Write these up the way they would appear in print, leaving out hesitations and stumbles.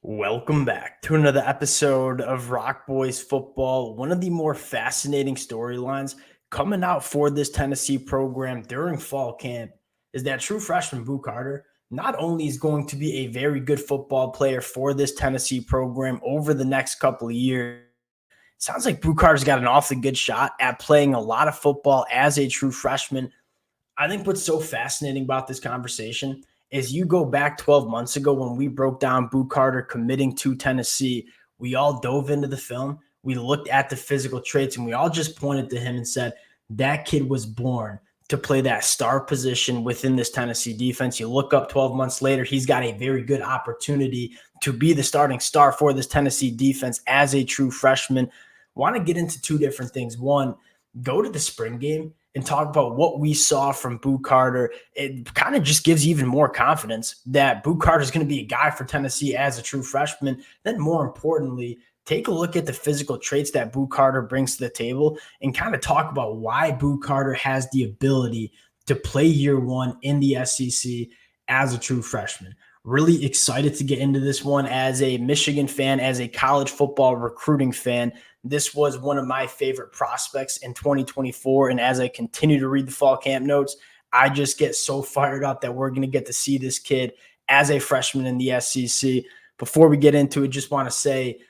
Welcome back to another episode of Rock Boys Football. One of the more fascinating storylines coming out for this Tennessee program during fall camp is that true freshman Boo Carter not only is going to be a very good football player for this Tennessee program over the next couple of years. Sounds like Boo Carter's got an awfully good shot at playing a lot of football as a true freshman. I think what's so fascinating about this conversation is you go back 12 months ago when we broke down Boo Carter committing to Tennessee. We all dove into the film. We looked at the physical traits and we all just pointed to him and said, that kid was born to play that star position within this Tennessee defense. You look up 12 months later, he's got a very good opportunity to be the starting star for this Tennessee defense as a true freshman. Want to get into two different things. One, go to the spring game and talk about what we saw from Boo Carter. It kind of just gives even more confidence that Boo Carter is going to be a guy for Tennessee as a true freshman. Then more importantly, take a look at the physical traits that Boo Carter brings to the table and kind of talk about why Boo Carter has the ability to play year one in the SEC as a true freshman. Really excited to get into this one as a Michigan fan, as a college football recruiting fan. This was one of my favorite prospects in 2024. And as I continue to read the fall camp notes, I just get so fired up that we're going to get to see this kid as a freshman in the SEC. Before we get into it, just want to say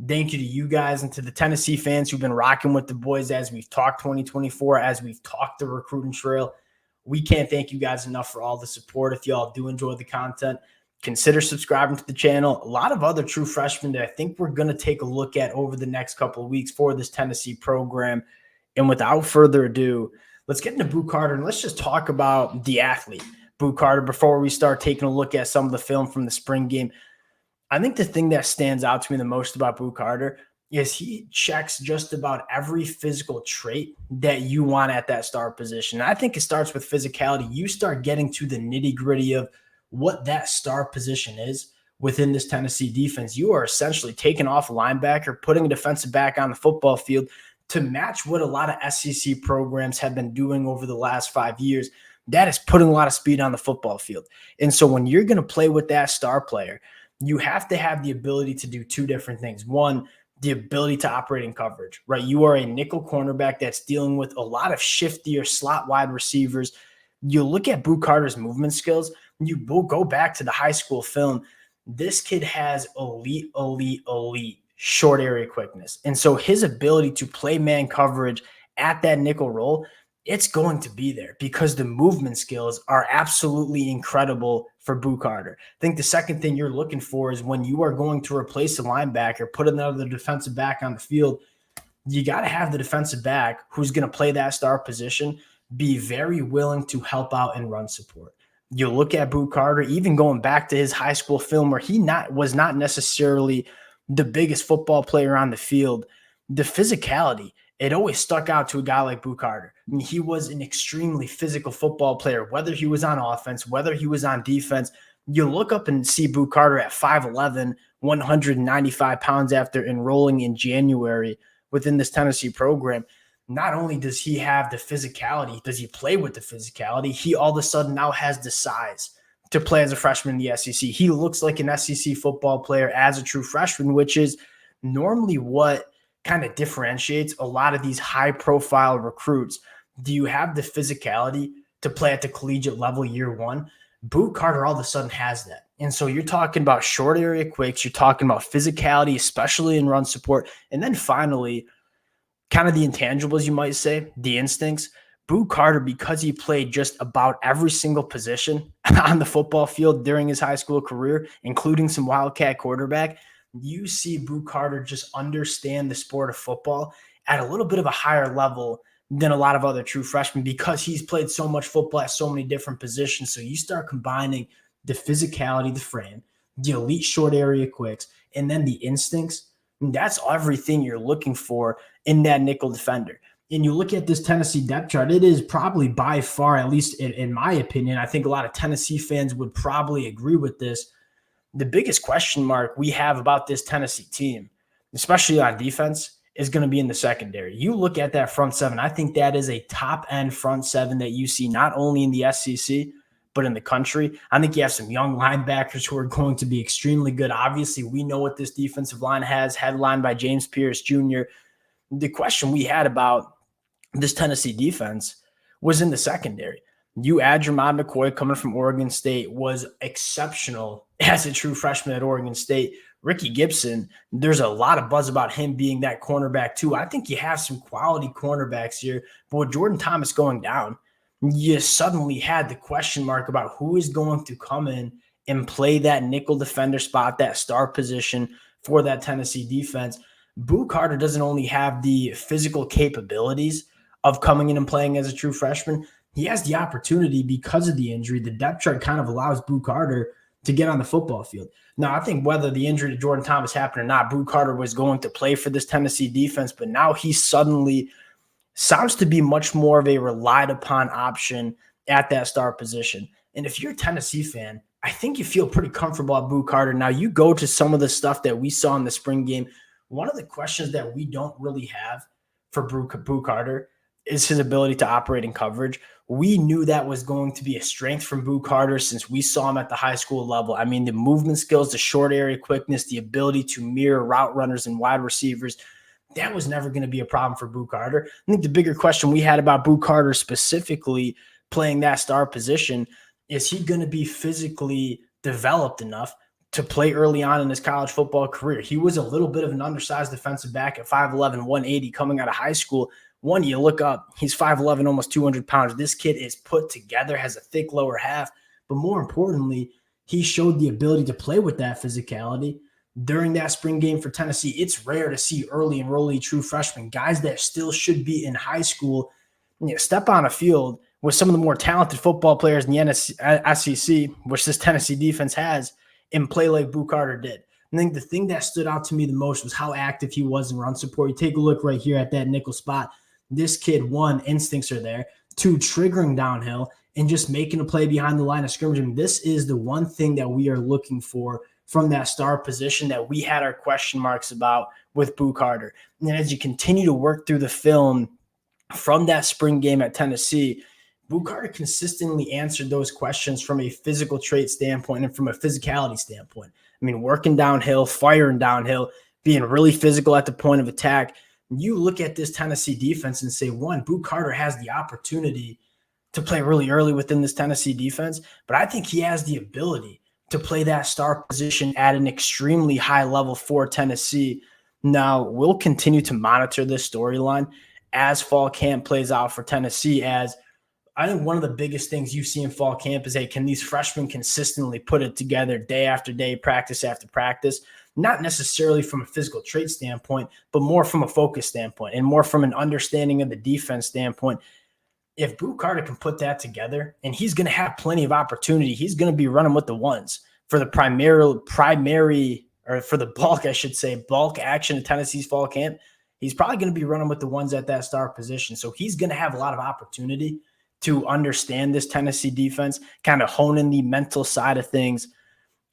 thank you to you guys and to the Tennessee fans who've been rocking with the boys as we've talked 2024, as we've talked the recruiting trail. We can't thank you guys enough for all the support. If y'all do enjoy the content, consider subscribing to the channel. A lot of other true freshmen that I think we're going to take a look at over the next couple of weeks for this Tennessee program. And without further ado, let's get into Boo Carter and let's just talk about the athlete, Boo Carter, before we start taking a look at some of the film from the spring game. I think the thing that stands out to me the most about Boo Carter is he checks just about every physical trait that you want at that star position. And I think it starts with physicality. You start getting to the nitty-gritty of what that star position is within this Tennessee defense. You are essentially taking off a linebacker, putting a defensive back on the football field to match what a lot of SEC programs have been doing over the last 5 years. That is putting a lot of speed on the football field. And so when you're going to play with that star player, you have to have the ability to do two different things. One, the ability to operate in coverage, right? You are a nickel cornerback that's dealing with a lot of shiftier slot wide receivers. You look at Boo Carter's movement skills, you go back to the high school film. This kid has elite short area quickness. And so his ability to play man coverage at that nickel role, it's going to be there because the movement skills are absolutely incredible for Boo Carter. I think the second thing you're looking for is when you are going to replace a linebacker, put another defensive back on the field, you got to have the defensive back who's going to play that star position be very willing to help out and run support. You look at Boo Carter, even going back to his high school film where he was not necessarily the biggest football player on the field. The physicality, it always stuck out to a guy like Boo Carter. I mean, he was an extremely physical football player, whether he was on offense, whether he was on defense. You look up and see Boo Carter at 5'11", 195 pounds after enrolling in January within this Tennessee program. Not only does he have the physicality, does he play with the physicality, he all of a sudden now has the size to play as a freshman in the SEC. He looks like an SEC football player as a true freshman, which is normally what kind of differentiates a lot of these high-profile recruits. Do you have the physicality to play at the collegiate level year one? Boo Carter all of a sudden has that. And so you're talking about short area quicks, you're talking about physicality, especially in run support, and then finally, kind of the intangibles, you might say, the instincts. Boo Carter, because he played just about every single position on the football field during his high school career, including some Wildcat quarterback, you see Boo Carter just understand the sport of football at a little bit of a higher level than a lot of other true freshmen because he's played so much football at so many different positions. So you start combining the physicality, the frame, the elite short area quicks, and then the instincts. And that's everything you're looking for in that nickel defender. And you look at this Tennessee depth chart, it is probably by far, at least in my opinion, I think a lot of Tennessee fans would probably agree with this, the biggest question mark we have about this Tennessee team, especially on defense, is going to be in the secondary. You look at that front seven, I think that is a top-end front seven that you see not only in the SEC, but in the country. I think you have some young linebackers who are going to be extremely good. Obviously, we know what this defensive line has, headlined by James Pierce Jr. The question we had about this Tennessee defense was in the secondary. You add Jermod McCoy coming from Oregon State, was exceptional as a true freshman at Oregon State. Ricky Gibson, there's a lot of buzz about him being that cornerback too. I think you have some quality cornerbacks here, but with Jordan Thomas going down, you suddenly had the question mark about who is going to come in and play that nickel defender spot, that star position for that Tennessee defense. Boo Carter doesn't only have the physical capabilities of coming in and playing as a true freshman, he has the opportunity because of the injury. The depth chart kind of allows Boo Carter to get on the football field. Now, I think whether the injury to Jordan Thomas happened or not, Boo Carter was going to play for this Tennessee defense, but now he suddenly sounds to be much more of a relied upon option at that star position. And if you're a Tennessee fan, I think you feel pretty comfortable at Boo Carter. Now, you go to some of the stuff that we saw in the spring game. One of the questions that we don't really have for Boo Carter is his ability to operate in coverage. We knew that was going to be a strength from Boo Carter since we saw him at the high school level. I mean, the movement skills, the short area quickness, the ability to mirror route runners and wide receivers, that was never going to be a problem for Boo Carter. I think the bigger question we had about Boo Carter specifically playing that star position, is he going to be physically developed enough to play early on in his college football career? He was a little bit of an undersized defensive back at 5'11", 180 coming out of high school. One, you look up, he's 5'11", almost 200 pounds. This kid is put together, has a thick lower half. But more importantly, he showed the ability to play with that physicality during that spring game for Tennessee. It's rare to see early enrollee true freshmen, guys that still should be in high school, step on a field with some of the more talented football players in the SEC, which this Tennessee defense has, and play like Boo Carter did. I think the thing that stood out to me the most was how active he was in run support. You take a look right here at that nickel spot. This kid, one, instincts are there. Two, triggering downhill and just making a play behind the line of scrimmage. I mean, this is the one thing that we are looking for from that star position that we had our question marks about with Boo Carter. And as you continue to work through the film from that spring game at Tennessee, Boo Carter consistently answered those questions from a physical trait standpoint and from a physicality standpoint. I mean, working downhill, firing downhill, being really physical at the point of attack. You look at this Tennessee defense and say, one, Boo Carter has the opportunity to play really early within this Tennessee defense, but I think he has the ability to play that star position at an extremely high level for Tennessee. Now, we'll continue to monitor this storyline as fall camp plays out for Tennessee, as I think one of the biggest things you see in fall camp is, hey, can these freshmen consistently put it together day after day, practice after practice? Not necessarily from a physical trait standpoint, but more from a focus standpoint and more from an understanding of the defense standpoint. If Boo Carter can put that together, and he's going to have plenty of opportunity, he's going to be running with the ones for the primary, or for the bulk, I should say, bulk action of Tennessee's fall camp. He's probably going to be running with the ones at that star position. So he's going to have a lot of opportunity to understand this Tennessee defense, kind of hone in the mental side of things.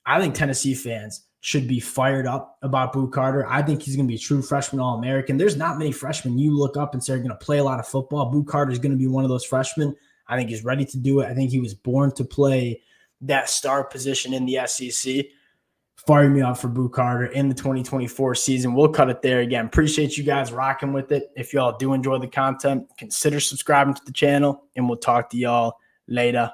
I think Tennessee fans should be fired up about Boo Carter. I think he's going to be a true freshman All-American. There's not many freshmen you look up and say are going to play a lot of football. Boo Carter is going to be one of those freshmen. I think he's ready to do it. I think he was born to play that star position in the SEC. Fire me up for Boo Carter in the 2024 season. We'll cut it there. Again, appreciate you guys rocking with it. If y'all do enjoy the content, consider subscribing to the channel, and we'll talk to y'all later.